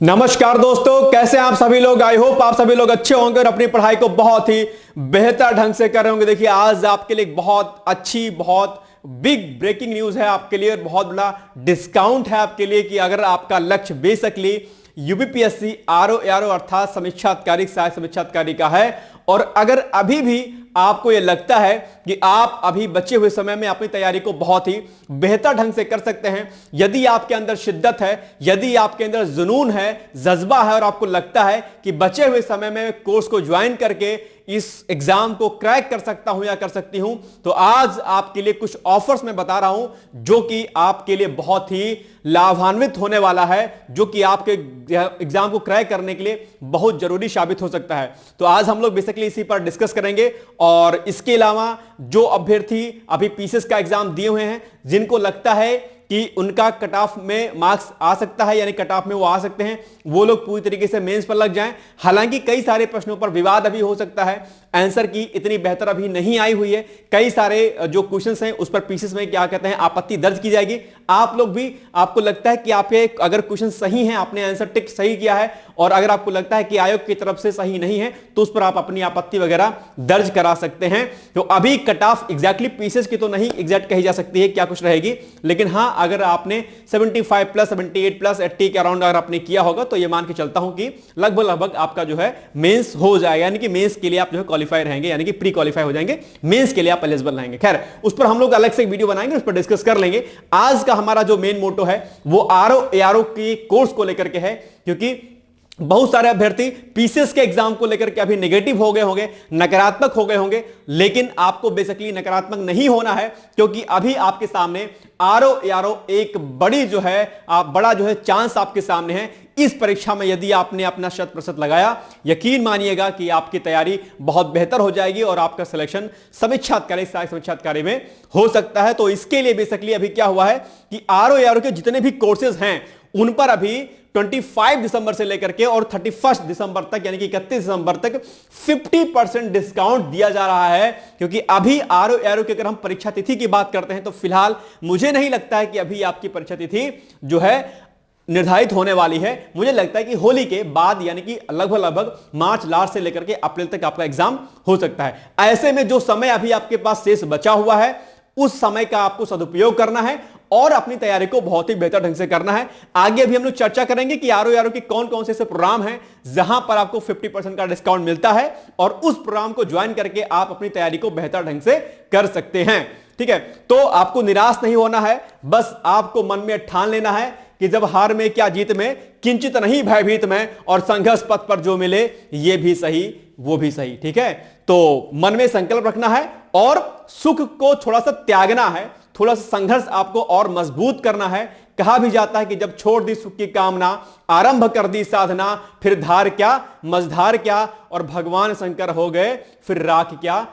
नमस्कार दोस्तों, कैसे हैं आप सभी लोग। आई होप आप सभी लोग अच्छे होंगे और अपनी पढ़ाई को बहुत ही बेहतर ढंग से कर रहे होंगे। देखिए, आज आपके लिए एक बहुत अच्छी, बहुत बिग ब्रेकिंग न्यूज है आपके लिए और बहुत बड़ा डिस्काउंट है आपके लिए कि अगर आपका लक्ष्य बेसिकली यूपीपीएससी आरओ अर्थात समीक्षा अधिकारी, सहायक समीक्षा अधिकारी का है और अगर अभी भी आपको यह लगता है कि आप अभी बचे हुए समय में अपनी तैयारी को बहुत ही बेहतर ढंग से कर सकते हैं, यदि आपके अंदर शिद्दत है, यदि आपके अंदर जुनून है, जज्बा है और आपको लगता है कि बचे हुए समय में कोर्स को ज्वाइन करके इस एग्जाम को क्रैक कर सकता हूं या कर सकती हूं, तो आज आपके लिए कुछ ऑफर्स मैं बता रहा हूं जो कि आपके लिए बहुत ही लाभान्वित होने वाला है, जो कि आपके एग्जाम को क्रैक करने के लिए बहुत जरूरी साबित हो सकता है। तो आज हम लोग बेसिकली इसी पर डिस्कस करेंगे और इसके अलावा जो अभ्यर्थी अभी पीसीएस का एग्जाम दिए हुए हैं, जिनको लगता है कि उनका कट ऑफ में मार्क्स आ सकता है, यानी कट ऑफ में वो आ सकते हैं, वो लोग पूरी तरीके से मेंस पर लग जाएं। हालांकि कई सारे प्रश्नों पर विवाद अभी हो सकता है, आंसर की इतनी बेहतर अभी नहीं आई हुई है, कई सारे जो क्वेश्चंस हैं उस पर पीसीएस में क्या कहते हैं आपत्ति दर्ज की जाएगी। आप लोग भी, आपको लगता है कि आपके अगर क्वेश्चन सही हैं, आपने आंसर टिक सही किया है और अगर आपको लगता है कि आयोग की तरफ से सही नहीं है तो उस पर आप अपनी आपत्ति वगैरह दर्ज करा सकते हैं। तो अभी कट ऑफ एग्जैक्टली पीसीएस की तो नहीं एग्जैक्ट कही जा सकती है क्या कुछ रहेगी, लेकिन हां अगर आपने 75 प्लस 78 प्लस 80 के अराउंड अगर आपने किया होगा तो यह मान के चलता हूं कि लगभग आपका जो है मेंस हो जाएगा, यानी कि मेंस के लिए आप जो है क्वालिफाई रहेंगे, यानी कि प्री क्वालिफाई हो जाएंगे, मेंस के लिए आप एलिजिबल रहेंगे। खैर, उस पर हम लोग अलग से एक वीडियो बनाएंगे, उस पर डिस्कस कर लेंगे। आज का हमारा जो मेन मोटो है वो आरओ की कोर्स को लेकर के है, क्योंकि बहुत सारे अभ्यर्थी पीसीएस के एग्जाम को लेकर के अभी नेगेटिव हो गए होंगे, नकारात्मक हो गए होंगे, लेकिन आपको बेसिकली नकारात्मक नहीं होना है, क्योंकि अभी आपके सामने आरओ एक बड़ी जो है बड़ा जो है चांस आपके सामने है। इस परीक्षा में यदि आपने अपना 100% लगाया, यकीन मानिएगा कि आपकी तैयारी बहुत बेहतर हो जाएगी और आपका सिलेक्शन समीक्षा अधिकारी, सहायक समीक्षा अधिकारी में हो सकता है। तो इसके लिए बेसिकली अभी क्या हुआ है कि आरओ के जितने भी कोर्सेज हैं उन पर अभी 25 दिसंबर से लेकर के और 31 दिसंबर तक, यानी कि 31 दिसंबर तक 50% डिस्काउंट दिया जा रहा है। क्योंकि अभी आरओ की अगर हम परीक्षा तिथि की बात करते हैं तो फिलहाल मुझे नहीं लगता है कि अभी आपकी परीक्षा तिथि जो है निर्धारित होने वाली है। मुझे लगता है कि होली के बाद, यानी कि लगभग मार्च लास्ट से लेकर के अप्रैल तक आपका एग्जाम हो सकता है। ऐसे में जो समय अभी आपके पास शेष बचा हुआ है उस समय का आपको सदुपयोग करना है और अपनी तैयारी को बहुत ही बेहतर ढंग से करना है। आगे भी हम लोग चर्चा करेंगे कि आरओ के कौन कौन से ऐसे प्रोग्राम हैं जहां पर आपको 50% का डिस्काउंट मिलता है और उस प्रोग्राम को ज्वाइन करके आप अपनी तैयारी को बेहतर ढंग से कर सकते हैं। ठीक है, तो आपको निराश नहीं होना है, बस आपको मन में ठान लेना है कि जब हार में क्या जीत में, किंचित नहीं भयभीत में, और संघर्ष पथ पर जो मिले ये भी सही वो भी सही। ठीक है, तो मन में संकल्प रखना है और सुख को थोड़ा सा त्यागना है, थोड़ा सा संघर्ष आपको और मजबूत करना है। कहा भी जाता है कि जब छोड़ दी सुख की कामना, आरंभ कर दी साधना, फिर धार क्या मझधार क्या, और भगवान शंकर हो गए फिर राख क्या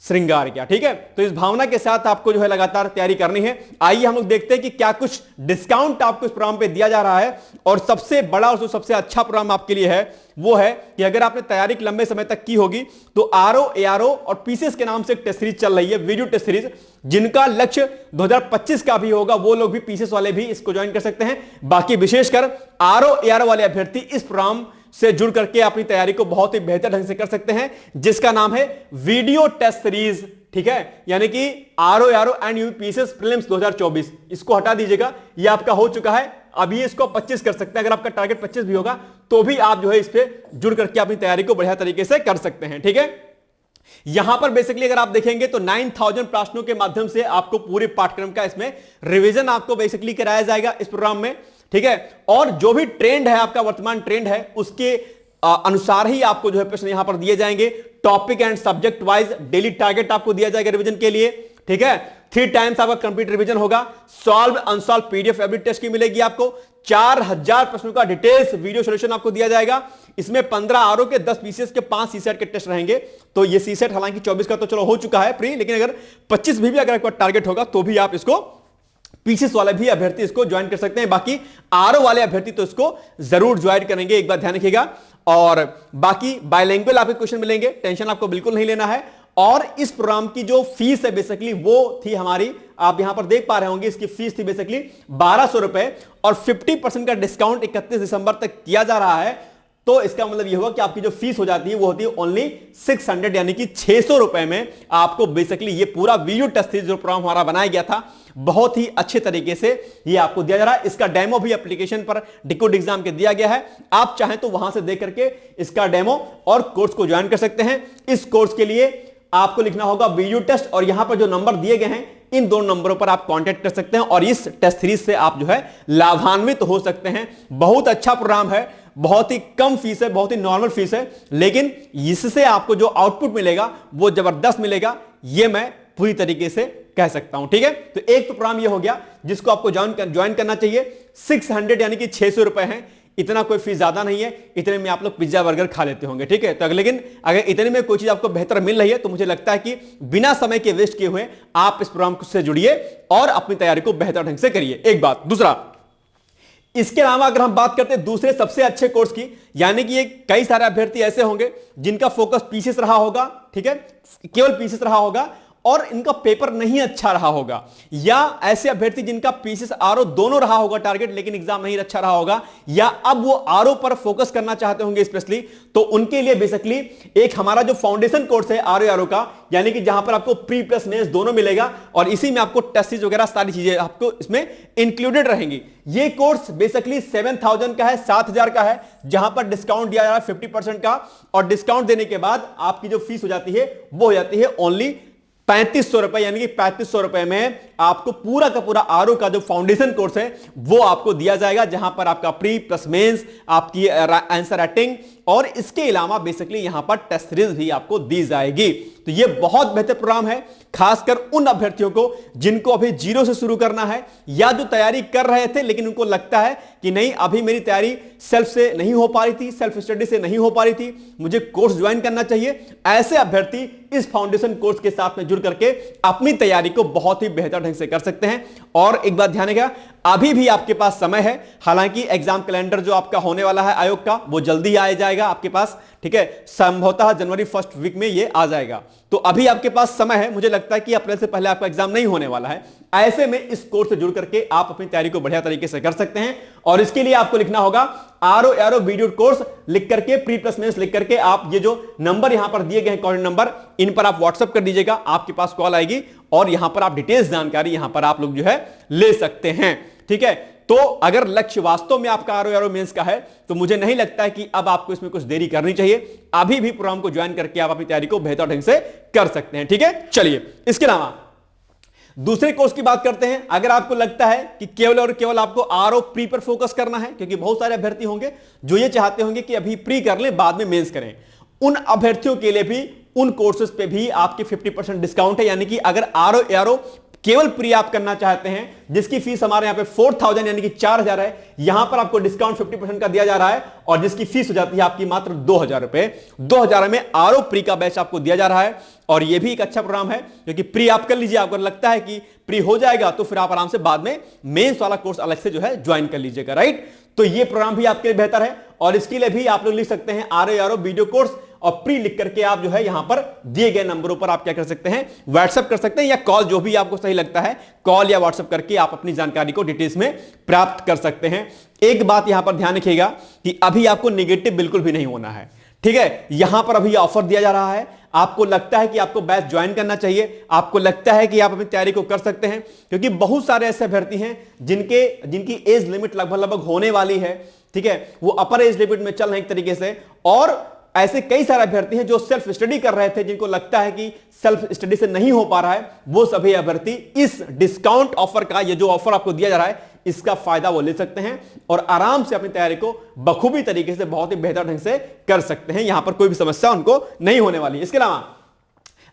श्रृंगार क्या। ठीक है, तो इस भावना के साथ आपको जो है लगातार तैयारी करनी है। आइए हम लोग देखते हैं कि क्या कुछ डिस्काउंट आपको इस प्रोग्राम पे दिया जा रहा है। और सबसे बड़ा और जो सबसे अच्छा प्रोग्राम आपके लिए है वो है कि अगर आपने तैयारी लंबे समय तक की होगी तो आरओ और पीसीएस के नाम से एक टेस्ट सीरीज चल रही है, वीडियो टेस्ट सीरीज, जिनका लक्ष्य 2025 का भी होगा, वो लोग भी, पीसीएस वाले भी इसको ज्वाइन कर सकते हैं। बाकी विशेषकर आरओ वाले अभ्यर्थी इस प्रोग्राम से जुड़ करके अपनी तैयारी को बहुत ही बेहतर ढंग से कर सकते हैं, जिसका नाम है वीडियो टेस्ट सीरीज। ठीक है, यानी कि आरओ एंड यूपीपीएससी प्रीलिम्स 2024, इसको हटा दीजिएगा, ये आपका हो चुका है। अभी इसको 25 कर सकते हैं, अगर आपका टारगेट 25 भी होगा तो भी आप जो है इस पे जुड़ करके अपनी तैयारी को बढ़िया तरीके से कर सकते हैं। ठीक है, यहां पर बेसिकली अगर आप देखेंगे तो 9000 प्रश्नों के माध्यम से आपको पूरे पाठ्यक्रम का इसमें रिवीजन आपको बेसिकली कराया जाएगा इस प्रोग्राम में। ठीक है, और जो भी ट्रेंड है आपका, वर्तमान ट्रेंड है, उसके अनुसार ही आपको जो है प्रश्न यहां पर दिए जाएंगे। Topic and subject wise daily target आपको दिया जाएगा रिवीजन के लिए। ठीक है, 3 टाइम्स आपका कंप्लीट रिवीजन होगा। Solve unsolve PDF every test की मिलेगी आपको। 4000 प्रश्नों का डिटेल्स वीडियो सॉल्यूशन आपको दिया जाएगा। इसमें 15 आरओ के, 10 पीसीएस के, 5 सीसेट के टेस्ट रहेंगे। तो ये सीसेट हालांकि 24 का तो चलो हो चुका है प्री, लेकिन अगर 25 भी अगर आपका टारगेट होगा तो भी आप इसको, पीसीएस वाले भी अभ्यर्थी इसको ज्वाइन कर सकते हैं। बाकी आरओ वाले अभ्यर्थी तो इसको जरूर ज्वाइन करेंगे, एक बात ध्यान रखिएगा। और बाकी बायलैंग्वेज आपके क्वेश्चन मिलेंगे, टेंशन आपको बिल्कुल नहीं लेना है। और इस प्रोग्राम की जो फीस है बेसिकली वो थी हमारी, आप यहां पर देख पा रहे होंगे, इसकी फीस थी बेसिकली 1200 रुपए और 50% का डिस्काउंट 31 दिसंबर तक किया जा रहा है। तो इसका मतलब यह हुआ कि आपकी जो फीस हो जाती है वो होती है ओनली 600 यानी कि 600 रुपए में आपको बेसिकली ये पूरा वीडियो टेस्ट सीरीज जो प्रोग्राम हमारा बनाया गया था बहुत ही अच्छे तरीके से ये आपको दिया जा रहा है। इसका डेमो भी एप्लीकेशन पर डिकोड एग्जाम के दिया गया है, आप चाहें तो वहां से देख करके इसका डेमो और कोर्स को ज्वाइन कर सकते हैं। इस कोर्स के लिए आपको लिखना होगा वीडियो टेस्ट और यहां पर जो नंबर दिए गए हैं इन दोनों नंबरों पर आप कांटेक्ट कर सकते हैं और इस टेस्ट सीरीज से आप जो है लाभान्वित हो सकते हैं। बहुत अच्छा प्रोग्राम है, बहुत ही कम फीस है, बहुत ही नॉर्मल फीस है, लेकिन इससे आपको जो आउटपुट मिलेगा वो जबरदस्त मिलेगा, ये मैं पूरी तरीके से कह सकता हूं। ठीक है, तो एक तो प्रोग्राम ये हो गया जिसको आपको ज्वाइन करना चाहिए। 600 यानी कि 600 रुपए हैं, इतना कोई फीस ज्यादा नहीं है, इतने में आप लोग पिज्जा बर्गर खा लेते होंगे। ठीक है, तो लेकिन अगर इतने में कोई चीज आपको बेहतर मिल रही है तो मुझे लगता है कि बिना समय के वेस्ट किए हुए आप इस प्रोग्राम से जुड़िए और अपनी तैयारी को बेहतर ढंग से करिए। एक बात। दूसरा, इसके अलावा अगर हम बात करते हैं दूसरे सबसे अच्छे कोर्स की, यानी कि ये कई सारे अभ्यर्थी ऐसे होंगे जिनका फोकस पीसीएस रहा होगा, ठीक है, केवल पीसीएस रहा होगा और इनका पेपर नहीं अच्छा रहा होगा, या ऐसे अभ्यर्थी जिनका पीसीएस आरओ दोनों रहा होगा टारगेट लेकिन एग्जाम नहीं अच्छा रहा होगा, या अब वो आरओ पर फोकस करना चाहते होंगे स्पेशली, तो उनके लिए बेसिकली एक हमारा जो फाउंडेशन कोर्स है आरओ का, यानी कि जहां पर आपको प्री प्लस मेंस दोनों मिलेगा और इसी में आपको टेस्ट सीरीज वगैरह सारी चीजें आपको इसमें इंक्लूडेड रहेंगी। ये कोर्स बेसिकली 7000 का है, 7000 का है, जहां पर डिस्काउंट दिया जा रहा है 50% का, और डिस्काउंट देने के बाद आपकी जो फीस हो जाती है वो हो जाती है ओनली 3500 रुपए, यानी कि 3500 रुपए में आपको पूरा का पूरा आरओ का जो फाउंडेशन कोर्स है वो आपको दिया जाएगा, जहां पर आपका प्री प्लस मेंस, आपकी आंसर राइटिंग और इसके अलावा बेसिकली यहां पर टेस्ट सीरीज भी आपको दी जाएगी। तो ये बहुत बेहतर प्रोग्राम है, खासकर उन अभ्यर्थियों को जिनको अभी जीरो से शुरू करना है या जो तैयारी कर रहे थे लेकिन उनको लगता है कि नहीं अभी मेरी तैयारी सेल्फ से नहीं हो पा रही थी, सेल्फ स्टडी से नहीं हो पा रही थी, मुझे कोर्स ज्वाइन करना चाहिए। ऐसे अभ्यर्थी इस फाउंडेशन कोर्स के साथ में जुड़ करके अपनी तैयारी को बहुत ही बेहतर ढंग से कर सकते हैं। और एक बात ध्यान रखिएगा, अभी भी आपके पास समय है, हालांकि एग्जाम कैलेंडर जो आपका होने वाला है आयोग का वो जल्दी आ जाएगा आपके पास, ठीक है, संभवतः जनवरी फर्स्ट वीक में ये आ जाएगा, तो अभी आपके पास समय है। मुझे लगता है कि अप्रैल से पहले आपका एग्जाम नहीं होने वाला है। ऐसे में इस कोर्स से जुड़ करके आप अपनी तैयारी को बढ़िया तरीके से कर सकते हैं और इसके लिए आपको लिखना होगा आरओ वीडियो कोर्स लिख करके, प्री प्लस मेंस लिख करके, आप ये जो नंबर यहां पर दिए गए हैं कॉन्टैक्ट नंबर, इन पर आप व्हाट्सएप कर दीजिएगा, आपके पास कॉल आएगी और यहां पर आप डिटेल्स जानकारी यहां पर आप लोग जो है ले सकते हैं। ठीक है, तो अगर लक्ष्य वास्तव में आपका आरओ मेंस का है तो मुझे नहीं लगता है कि अब आपको इसमें कुछ देरी करनी चाहिए, अभी भी प्रोग्राम को ज्वाइन करके आप अपनी तैयारी को बेहतर ढंग से कर सकते हैं। ठीक है, चलिए इसके अलावा दूसरे कोर्स की बात करते हैं। अगर आपको लगता है कि केवल और केवल आपको आरओ प्री पर फोकस करना है, क्योंकि बहुत सारे अभ्यर्थी होंगे जो ये चाहते होंगे कि अभी प्री कर लें बाद में मेंस करें, उन अभ्यर्थियों के लिए भी उन कोर्सेज पे भी आपके 50% डिस्काउंट है। यानी कि अगर आरओ केवल प्री आप करना चाहते हैं, जिसकी फीस हमारे यहां पे 4000 यानी कि 4000 है, यहां पर आपको डिस्काउंट 50% का दिया जा रहा है और जिसकी फीस हो जाती है आपकी मात्र 2000 रुपए। 2000 में आरओ प्री का बैच आपको दिया जा रहा है और यह भी एक अच्छा प्रोग्राम है, क्योंकि प्री आप कर लीजिए, आपको लगता है कि प्री हो जाएगा तो फिर आप आराम से बाद में मेंस वाला कोर्स अलग से जो है ज्वाइन कर लीजिएगा, राइट। तो यह प्रोग्राम भी आपके लिए बेहतर है और इसके लिए भी आप लोग लिख सकते हैं आरओ वीडियो कोर्स और प्री लिख करके आप जो है यहां पर दिए गए नंबरों पर आप क्या कर सकते हैं, व्हाट्सएप कर सकते हैं या कॉल, जो भी आपको सही लगता है कॉल या व्हाट्सएप करके आप अपनी जानकारी को डिटेल्स में प्राप्त कर सकते हैं। एक बात यहां पर ध्यान रखिएगा कि अभी आपको नेगेटिव बिल्कुल भी नहीं होना है, ठीक है। यहां पर अभी ऑफर दिया जा रहा है, आपको लगता है कि आपको बैच ज्वाइन करना चाहिए, आपको लगता है कि आप अपनी तैयारी को कर सकते हैं, क्योंकि बहुत सारे ऐसे अभ्यर्थी हैं जिनकी एज लिमिट लगभग होने वाली है, ठीक है, वो अपर एज लिमिट में चल रहे हैं एक तरीके से, और ऐसे कई सारे अभ्यर्थी हैं जो सेल्फ स्टडी कर रहे थे, जिनको लगता है कि सेल्फ स्टडी से नहीं हो पा रहा है, वो सभी अभ्यर्थी इस डिस्काउंट ऑफर का, ये जो ऑफर आपको दिया जा रहा है, इसका फायदा वो ले सकते हैं और आराम से अपनी तैयारी को बखूबी तरीके से बहुत ही बेहतर ढंग से कर सकते हैं। यहां पर कोई भी समस्या उनको नहीं होने वाली। इसके अलावा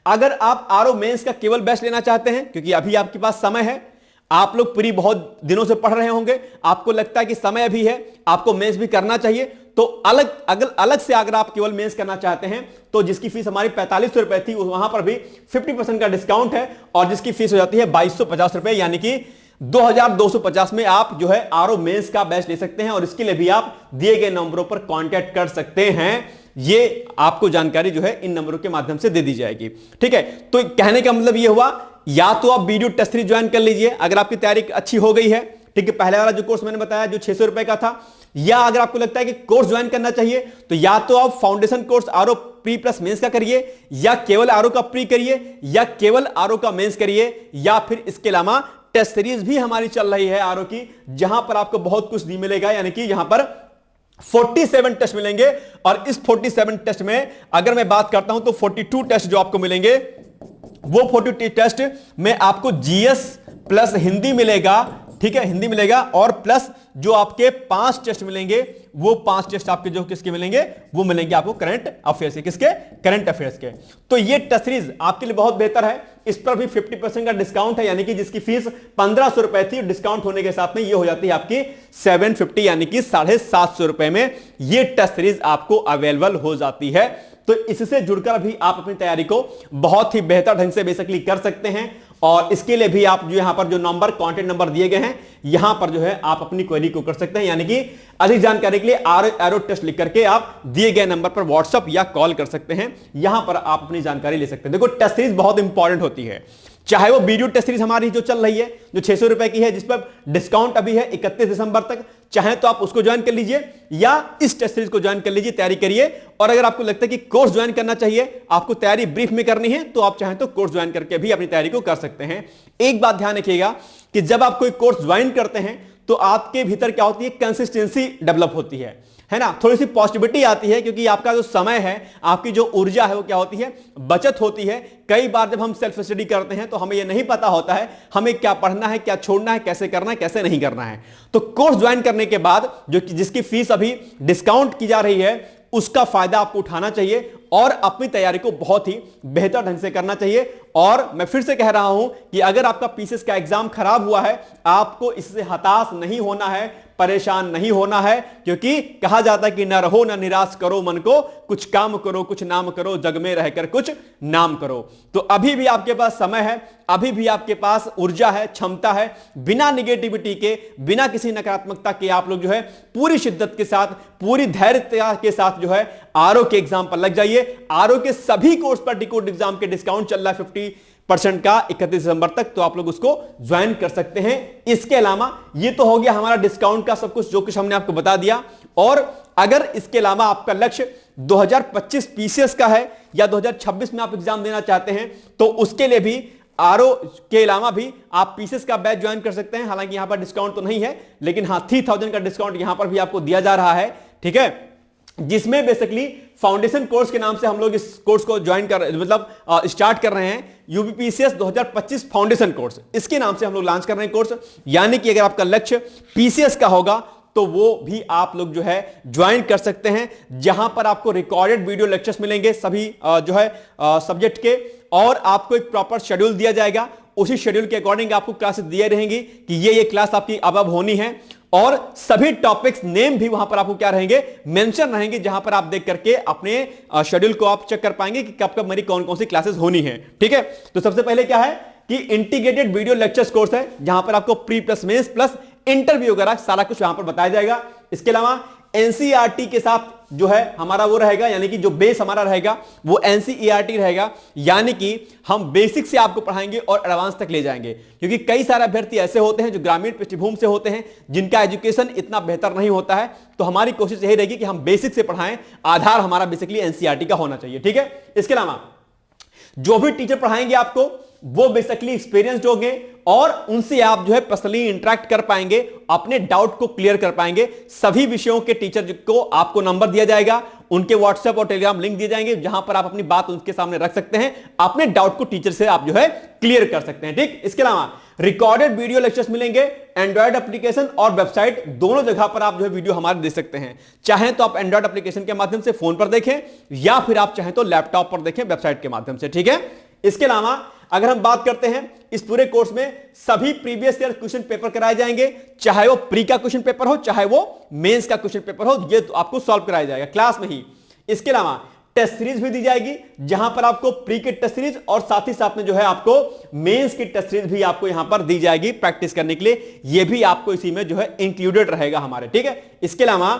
अगर आप आरओ मेंस का केवल बैच लेना चाहते हैं, क्योंकि अभी आपके पास समय है, आप लोग प्री बहुत दिनों से पढ़ रहे होंगे, आपको लगता है कि समय भी है, आपको मेंस भी करना चाहिए, तो अलग से अगर आप केवल मेंस करना चाहते हैं तो जिसकी फीस हमारी 4500 रुपए थी, वहां पर भी 50% का डिस्काउंट है और जिसकी फीस हो जाती है 2250 रुपए, यानी कि 2250 में आप जो है आरओ मेंस का बैच ले सकते हैं और इसके लिए भी आप दिए गए नंबरों पर कांटेक्ट कर सकते हैं। ये आपको जानकारी जो है इन नंबरों के माध्यम से दे दी जाएगी। ठीक है, तो कहने का मतलब ये हुआ, या तो आप वीडियो टेस्ट सीरीज ज्वाइन कर लीजिए अगर आपकी तैयारी अच्छी हो गई है। ठीक है, पहले वाला जो कोर्स मैंने बताया जो 600 रुपए का था, या अगर आपको लगता है कि कोर्स ज्वाइन करना चाहिए तो या तो आप foundation course RO pre plus mains का करिए, या केवल आरओ का प्री करिए, या केवल आरओ का मेंस करिए, या फिर इसके अलावा टेस्ट सीरीज भी हमारी चल रही है आरओ की, जहां पर आपको बहुत कुछ नहीं मिलेगा, यानी कि यहां पर 47 टेस्ट मिलेंगे। और इस 47 टेस्ट में अगर मैं बात करता हूं तो 42 टेस्ट जो आपको मिलेंगे, वो 42 टेस्ट में आपको जीएस प्लस हिंदी मिलेगा। ठीक है, हिंदी मिलेगा, और प्लस जो आपके 5 टेस्ट मिलेंगे, वो 5 टेस्ट आपके जो किसके मिलेंगे, वो मिलेंगे आपको करंट अफेयर्स के। किसके? करंट अफेयर्स के। तो ये टेस्ट सीरीज आपके लिए बहुत बेहतर है। इस पर भी 50% का डिस्काउंट है, यानी कि जिसकी फीस 1500 रुपए थी, डिस्काउंट होने के साथ में ये हो जाती है आपकी 750, यानी कि 750 रुपए में ये टेस्ट सीरीज आपको अवेलेबल हो जाती है। तो इससे जुड़कर भी आप अपनी तैयारी को बहुत ही बेहतर ढंग से बेसिकली कर सकते हैं। और इसके लिए भी आप जो यहां पर जो नंबर कांटेक्ट नंबर दिए गए हैं, यहां पर जो है आप अपनी क्वेरी को कर सकते हैं, यानी कि अधिक जानकारी के लिए एरो टेस्ट लिख करके आप दिए गए नंबर पर व्हाट्सएप या कॉल कर सकते हैं। यहां पर आप अपनी जानकारी ले सकते हैं। देखो, टेस्ट सीरीज बहुत इंपॉर्टेंट होती है, चाहे वो वीडियो टेस्ट सीरीज हमारी जो चल रही है जो 600 रुपए की है, जिस पर डिस्काउंट अभी है 31 दिसंबर तक, चाहे तो आप उसको ज्वाइन कर लीजिए या इस टेस्ट सीरीज को ज्वाइन कर लीजिए, तैयारी करिए। और अगर आपको लगता है कि कोर्स ज्वाइन करना चाहिए, आपको तैयारी ब्रीफ में करनी है, तो आप चाहें तो कोर्स ज्वाइन करके भी अपनी तैयारी को कर सकते हैं। एक बात ध्यान रखिएगा कि जब आप कोई कोर्स ज्वाइन करते हैं तो आपके भीतर क्या होती है, कंसिस्टेंसी डेवलप होती है ना, थोड़ी सी पॉजिटिविटी आती है, क्योंकि आपका जो समय है, आपकी जो ऊर्जा है, वो क्या होती है, बचत होती है। कई बार जब हम सेल्फ स्टडी करते हैं तो हमें यह नहीं पता होता है हमें क्या पढ़ना है, क्या छोड़ना है, कैसे करना है, कैसे नहीं करना है। तो कोर्स ज्वाइन करने के बाद जो जिसकी फीस अभी डिस्काउंट की जा रही है, उसका फायदा आपको उठाना चाहिए और अपनी तैयारी को बहुत ही बेहतर ढंग से करना चाहिए। और मैं फिर से कह रहा हूं कि अगर आपका पीसीएस का एग्जाम खराब हुआ है, आपको इससे हताश नहीं होना है, परेशान नहीं होना है, क्योंकि कहा जाता है कि न रहो न निराश करो मन को, कुछ काम करो कुछ नाम करो, जग में रहकर कुछ नाम करो। तो अभी भी आपके पास समय है, अभी भी आपके पास ऊर्जा है, क्षमता है। बिना निगेटिविटी के, बिना किसी नकारात्मकता के आप लोग जो है पूरी शिद्दत के साथ, पूरी धैर्यता के साथ जो है आरओ के एग्जाम पर लग जाइए। आरओ के सभी कोर्स पर डिकोड एग्जाम के डिस्काउंट चल रहा है 50% का 31 दिसंबर तक, तो आप लोग उसको ज्वाइन कर सकते हैं। इसके अलावा ये तो हो गया हमारा डिस्काउंट का सब कुछ, जो कुछ हमने आपको बता दिया। और अगर इसके अलावा आपका लक्ष्य 2025 पीसीएस का है या 2026 में आप एग्जाम देना चाहते हैं, तो उसके लिए भी आरओ के अलावा भी आप पीसीएस का बैच ज्वाइन कर सकते हैं। हालांकि यहां पर डिस्काउंट तो नहीं है, लेकिन हाँ 3000 का डिस्काउंट यहां पर भी आपको दिया जा रहा है। ठीक है, जिसमें बेसिकली फाउंडेशन कोर्स के नाम से हम लोग इस कोर्स को ज्वाइन कर मतलब स्टार्ट कर रहे हैं, यूपीपीसीएस 2025 फाउंडेशन कोर्स, इसके नाम से हम लोग लॉन्च कर रहे हैं कोर्स। यानी कि अगर आपका लक्ष्य पीसीएस का होगा तो वो भी आप लोग जो है ज्वाइन कर सकते हैं, जहां पर आपको रिकॉर्डेड वीडियो लेक्चर्स मिलेंगे सभी जो है सब्जेक्ट के, और आपको एक प्रॉपर शेड्यूल दिया जाएगा। उसी शेड्यूल के अकॉर्डिंग आपको क्लासेस दिए रहेंगी कि ये क्लास आपकी अब होनी है, और सभी टॉपिक्स नेम भी वहां पर आपको क्या रहेंगे, मेंशन रहेंगे, जहां पर आप देख करके अपने शेड्यूल को आप चेक कर पाएंगे कि कब कब मेरी कौन कौन सी क्लासेस होनी है। ठीक है, तो सबसे पहले क्या है कि इंटीग्रेटेड वीडियो लेक्चर्स कोर्स है, जहां पर आपको pre plus mains plus interview वगैरह सारा कुछ यहां पर बताया जाएगा। इसके अलावा एनसीईआरटी के साथ जो है हमारा वो रहेगा, यानी कि जो बेस हमारा रहेगा वो एनसीईआरटी रहेगा, यानी कि हम बेसिक से आपको पढ़ाएंगे और एडवांस तक ले जाएंगे। क्योंकि कई सारे अभ्यर्थी ऐसे होते हैं जो ग्रामीण पृष्ठभूमि से होते हैं, जिनका एजुकेशन इतना बेहतर नहीं होता है, तो हमारी कोशिश यही रहेगी कि हम बेसिक से पढ़ाएं, आधार हमारा बेसिकली एनसीईआरटी का होना चाहिए। ठीक है, इसके अलावा जो भी टीचर पढ़ाएंगे आपको वो बेसिकली एक्सपीरियंस्ड होंगे और उनसे आप जो है पर्सनली इंटरेक्ट कर पाएंगे, अपने डाउट को क्लियर कर पाएंगे। सभी विषयों के टीचर को आपको नंबर दिया जाएगा, उनके व्हाट्सएप और टेलीग्राम लिंक दिए जाएंगे, जहां पर आप अपनी बात उनके सामने रख सकते हैं, अपने डाउट को टीचर से आप जो है क्लियर कर सकते हैं। ठीक, इसके अलावा रिकॉर्डेड वीडियो लेक्चर्स मिलेंगे, एंड्रॉइड एप्लीकेशन और वेबसाइट दोनों जगह पर आप जो है वीडियो हमारे देख सकते हैं। चाहे तो आप एंड्रॉइड एप्लीकेशन के माध्यम से फोन पर देखें, या फिर आप चाहें तो लैपटॉप पर देखें वेबसाइट के माध्यम से। ठीक है, इसके अलावा अगर हम बात करते हैं इस पूरे कोर्स में सभी प्रीवियस ईयर क्वेश्चन पेपर कराए जाएंगे, चाहे वो प्री का क्वेश्चन पेपर हो, चाहे वो मेंस का क्वेश्चन पेपर हो, ये तो आपको सॉल्व कराया जाएगा क्लास में ही। इसके अलावा टेस्ट सीरीज भी दी जाएगी, जहां पर आपको प्री की टेस्ट सीरीज और साथ ही साथ में जो है आपको मेंस की टेस्ट सीरीज भी आपको यहां पर दी जाएगी प्रैक्टिस करने के लिए। यह भी आपको इसी में जो है इंक्लूडेड रहेगा हमारे। ठीक है, इसके अलावा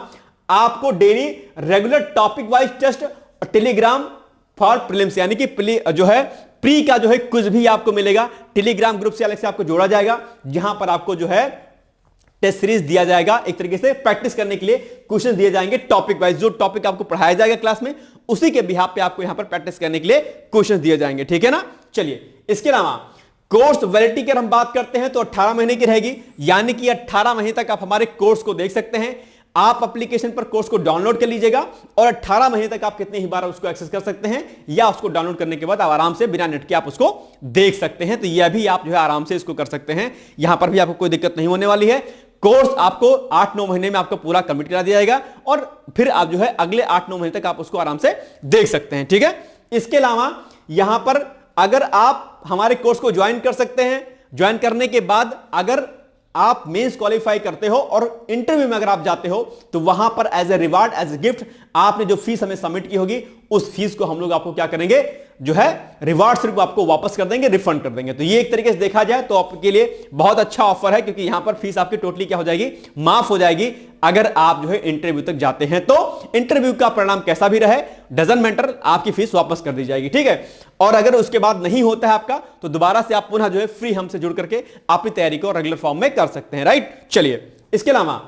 आपको daily regular topic wise test, Telegram for prelims यानी कि जो है प्री का जो है कुछ भी आपको मिलेगा, टेलीग्राम ग्रुप से अलग से आपको जोड़ा जाएगा, जहां पर आपको जो है टेस्ट सीरीज दिया जाएगा, एक तरीके से प्रैक्टिस करने के लिए क्वेश्चन दिए जाएंगे टॉपिक वाइज, जो टॉपिक आपको पढ़ाया जाएगा क्लास में उसी के बिहाफ पे आपको यहां पर प्रैक्टिस करने के लिए क्वेश्चन दिए जाएंगे, ठीक है ना। चलिए, इसके अलावा कोर्स वैलिडिटी की हम बात करते हैं तो 18 महीने की रहेगी, यानी कि 18 महीने तक आप हमारे कोर्स को देख सकते हैं। आप एप्लीकेशन पर कोर्स को डाउनलोड कर लीजिएगा और 18 महीने तक आप कितनी ही बार उसको एक्सेस कर सकते हैं, या उसको डाउनलोड करने के बाद आप आराम से बिना नेट के आप उसको देख सकते हैं। तो यह भी आप जो है आराम से इसको कर सकते हैं, यहां पर भी आपको कोई दिक्कत नहीं होने वाली है। कोर्स आपको 8-9 महीने में आपको पूरा कंप्लीट करा दिया जाएगा और फिर आप जो है अगले 8-9 महीने तक आप उसको आराम से देख सकते हैं, ठीक है। इसके अलावा यहां पर अगर आप हमारे कोर्स को ज्वाइन कर सकते हैं, ज्वाइन करने के बाद अगर आप मेंस क्वालिफाई करते हो और इंटरव्यू में अगर आप जाते हो तो वहां पर as a reward, as a gift आपने जो फीस हमें सबमिट की होगी उस फीस को हम लोग आपको क्या करेंगे, जो है रिवार्ड स्वरूप आपको वापस कर देंगे, रिफंड कर देंगे। तो ये एक तरीके से देखा जाए तो आपके लिए बहुत अच्छा ऑफर है, क्योंकि यहां पर फीस आपकी टोटली क्या हो जाएगी, माफ हो जाएगी अगर आप जो है इंटरव्यू तक जाते हैं। तो इंटरव्यू का परिणाम कैसा भी रहे डजंट मैटर, आपकी फीस वापस कर दी जाएगी, ठीक है। और अगर उसके बाद नहीं होता है आपका तो दोबारा से आप पुनः जो है फ्री हमसे जुड़ करके अपनी तैयारी को रेगुलर फॉर्म में कर सकते हैं, राइट। चलिए, इसके अलावा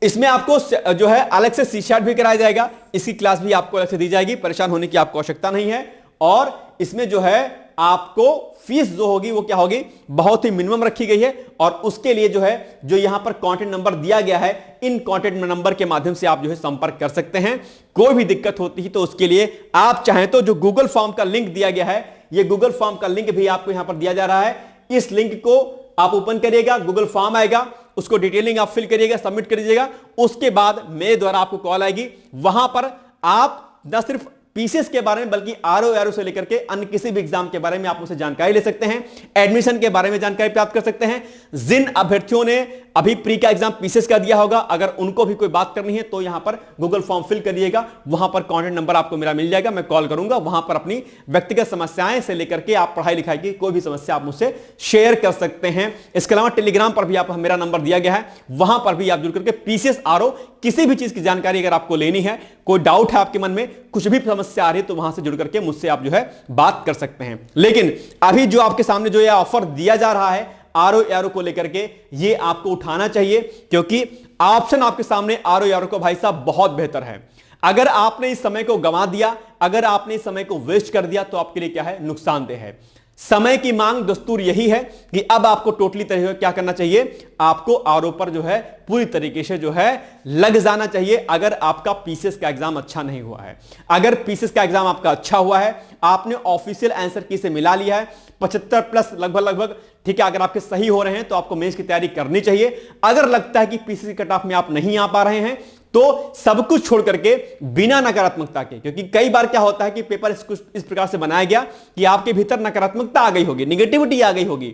इसमें आपको जो है अलग से सी-शार्ट भी कराया जाएगा, इसकी क्लास भी आपको अलग से दी जाएगी, परेशान होने की आपको आवश्यकता नहीं है। और इसमें जो है आपको फीस जो होगी वो क्या होगी, बहुत ही मिनिमम रखी गई है। और उसके लिए जो है जो यहां पर कांटेक्ट नंबर दिया गया है, इन कांटेक्ट नंबर के माध्यम से आप जो है संपर्क कर सकते हैं। कोई भी दिक्कत होती है तो उसके लिए आप चाहें तो जो गूगल फॉर्म का लिंक दिया गया है, ये गूगल फॉर्म का लिंक भी आपको यहां पर दिया जा रहा है, इस लिंक को आप ओपन करिएगा, गूगल फॉर्म आएगा, उसको डिटेलिंग आप फिल करिएगा, सबमिट कर दीजिएगा। उसके बाद मेरे द्वारा आपको कॉल आएगी, वहां पर आप न सिर्फ पीसीएस के बारे में बल्कि आरओ से लेकर के अन्य किसी भी एग्जाम के बारे में आप मुझसे जानकारी ले सकते हैं, एडमिशन के बारे में जानकारी प्राप्त कर सकते हैं। जिन अभ्यर्थियों ने अभी प्री का एग्जाम पीसीएस का दिया होगा, अगर उनको भी कोई बात करनी है तो यहां पर गूगल फॉर्म फिल करिएगा, वहां पर कॉन्टैक्ट नंबर आपको मेरा मिल जाएगा, मैं कॉल करूंगा, वहां पर अपनी व्यक्तिगत समस्याएं से लेकर के आप पढ़ाई लिखाई की कोई भी समस्या आप मुझसे शेयर कर सकते हैं। इसके अलावा टेलीग्राम पर भी आप मेरा नंबर दिया गया है, वहां पर भी आप जुड़ करके पीसीएस आरओ किसी भी चीज की जानकारी अगर आपको लेनी है, कोई डाउट है आपके मन में, कुछ भी समस्या आ रही है तो वहां से जुड़ करके मुझसे आप जो है बात कर सकते हैं। लेकिन अभी जो आपके सामने जो यह ऑफर दिया जा रहा है आरओ को लेकर के, ये आपको उठाना चाहिए, क्योंकि ऑप्शन आपके सामने आरओ को भाई साहब बहुत बेहतर है। अगर आपने इस समय को गंवा दिया, अगर आपने इस समय को वेस्ट कर दिया तो आपके लिए क्या है, नुकसानदेह है। समय की मांग दस्तूर यही है कि अब आपको टोटली तरह क्या करना चाहिए, आपको आरओ पर जो है पूरी तरीके से जो है लग जाना चाहिए। अगर आपका पीसीएस का एग्जाम अच्छा नहीं हुआ है, अगर पीसीएस का एग्जाम आपका अच्छा हुआ है, आपने ऑफिशियल आंसर की से मिला लिया है 75 प्लस लगभग, ठीक है, अगर आपके सही हो रहे हैं तो आपको मेंस की तैयारी करनी चाहिए। अगर लगता है कि पीसीएस कट ऑफ में आप नहीं आ पा रहे हैं तो सब कुछ छोड़ करके बिना नकारात्मकता के, क्योंकि कई बार क्या होता है कि पेपर इस प्रकार से बनाया गया कि आपके भीतर नकारात्मकता आ गई होगी, निगेटिविटी आ गई होगी,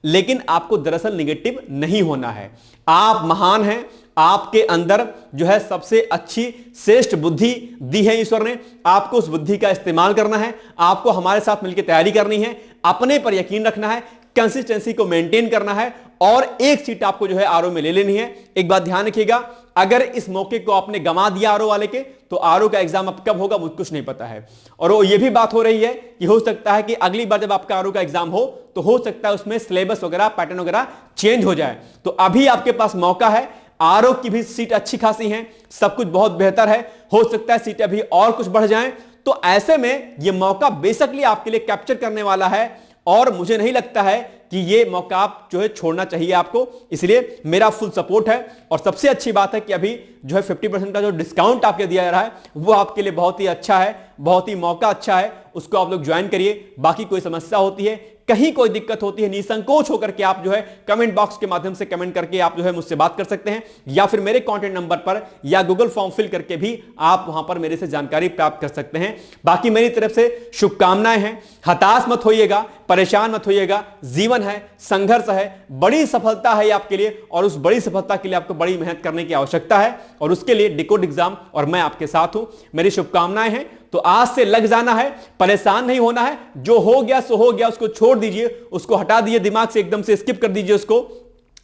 लेकिन आपको दरअसल निगेटिव नहीं होना है। आप महान हैं, आपके अंदर जो है सबसे अच्छी श्रेष्ठ बुद्धि दी है ईश्वर ने, आपको उस बुद्धि का इस्तेमाल करना है, आपको हमारे साथ मिलकर तैयारी करनी है, अपने पर यकीन रखना है, कंसिस्टेंसी को मेंटेन करना है और एक सीट आपको जो है आरओ में ले लेनी है। एक बात ध्यान रखिएगा, अगर इस मौके को आपने गंवा दिया आरओ वाले के, तो आरओ का एग्जाम अब कब होगा मुझे कुछ नहीं पता है। और वो ये भी बात हो रही है कि हो सकता है कि अगली बार जब आपका आरओ का एग्जाम हो तो हो सकता है उसमें सिलेबस वगैरह पैटर्न वगैरह चेंज हो जाए। तो अभी आपके पास मौका है, आरओ की भी सीट अच्छी खासी है, सब कुछ बहुत बेहतर है, हो सकता है सीटें अभी और कुछ बढ़ जाएं। तो ऐसे में यह मौका बेसिकली आपके लिए कैप्चर करने वाला है और मुझे नहीं लगता है कि ये मौका आप जो है छोड़ना चाहिए आपको, इसलिए मेरा फुल सपोर्ट है। और सबसे अच्छी बात है कि अभी जो है 50% का जो डिस्काउंट आपके दिया जा रहा है वो आपके लिए बहुत ही अच्छा है, बहुत ही मौका अच्छा है, उसको आप लोग ज्वाइन करिए। बाकी कोई समस्या होती है, कहीं कोई दिक्कत होती है, निसंकोच होकर के आप जो है कमेंट बॉक्स के माध्यम से कमेंट करके आप जो है मुझसे बात कर सकते हैं, या फिर मेरे कॉन्टैक्ट नंबर पर या गूगल फॉर्म फिल करके भी आप वहां पर मेरे से जानकारी प्राप्त कर सकते हैं। बाकी मेरी तरफ से शुभकामनाएं हैं, हताश मत होइएगा, परेशान मत होइएगा, जीवन है, संघर्ष है, बड़ी सफलता है आपके लिए और उस बड़ी सफलता के लिए आपको बड़ी मेहनत करने की आवश्यकता है और उसके लिए डिकोड एग्जाम और मैं आपके साथ हूं। मेरी शुभकामनाएं हैं, तो आज से लग जाना है, परेशान नहीं होना है, जो हो गया सो हो गया, उसको छोड़ दीजिए, उसको हटा दीजिए दिमाग से, एकदम से स्किप कर दीजिए उसको।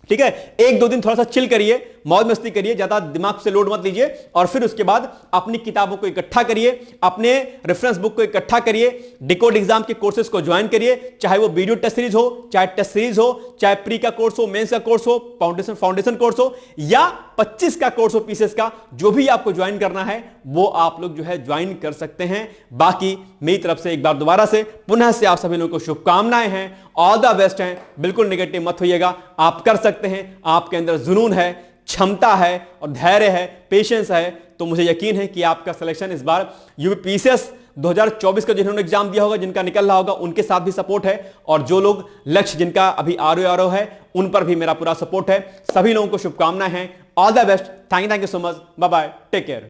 ठीक है, एक दो दिन थोड़ा सा चिल करिए, मौज मस्ती करिए, ज्यादा दिमाग से लोड मत लीजिए, और फिर उसके बाद अपनी किताबों को इकट्ठा करिए, अपने रेफरेंस बुक को इकट्ठा करिए, डिकोड एग्जाम के कोर्सेज को ज्वाइन करिए, चाहे वो वीडियो टेस्ट सीरीज हो, चाहे टेस्ट सीरीज हो, चाहे प्री का कोर्स हो, मेंस का कोर्स हो, फाउंडेशन कोर्स हो, या 25 का कोर्स हो पीसीएस का, जो भी आपको ज्वाइन करना है वो आप लोग जो है ज्वाइन कर सकते हैं। बाकी मेरी तरफ से एक बार दोबारा से पुनः से आप सभी लोगों को शुभकामनाएं हैं, ऑल द बेस्ट हैं, बिल्कुल नेगेटिव मत होइएगा, आप कर सकते हैं, आपके अंदर जुनून है, क्षमता है और धैर्य है, पेशेंस है, तो मुझे यकीन है कि आपका सिलेक्शन इस बार यूपीपीसीएस 2024 का जिन्होंने एग्जाम दिया होगा, जिनका निकल रहा होगा, उनके साथ भी सपोर्ट है, और जो लोग लक्ष्य जिनका अभी आरो है उन पर भी मेरा पूरा सपोर्ट है। सभी लोगों को शुभकामनाएं हैं, all the best, thank you so much, bye bye, take care.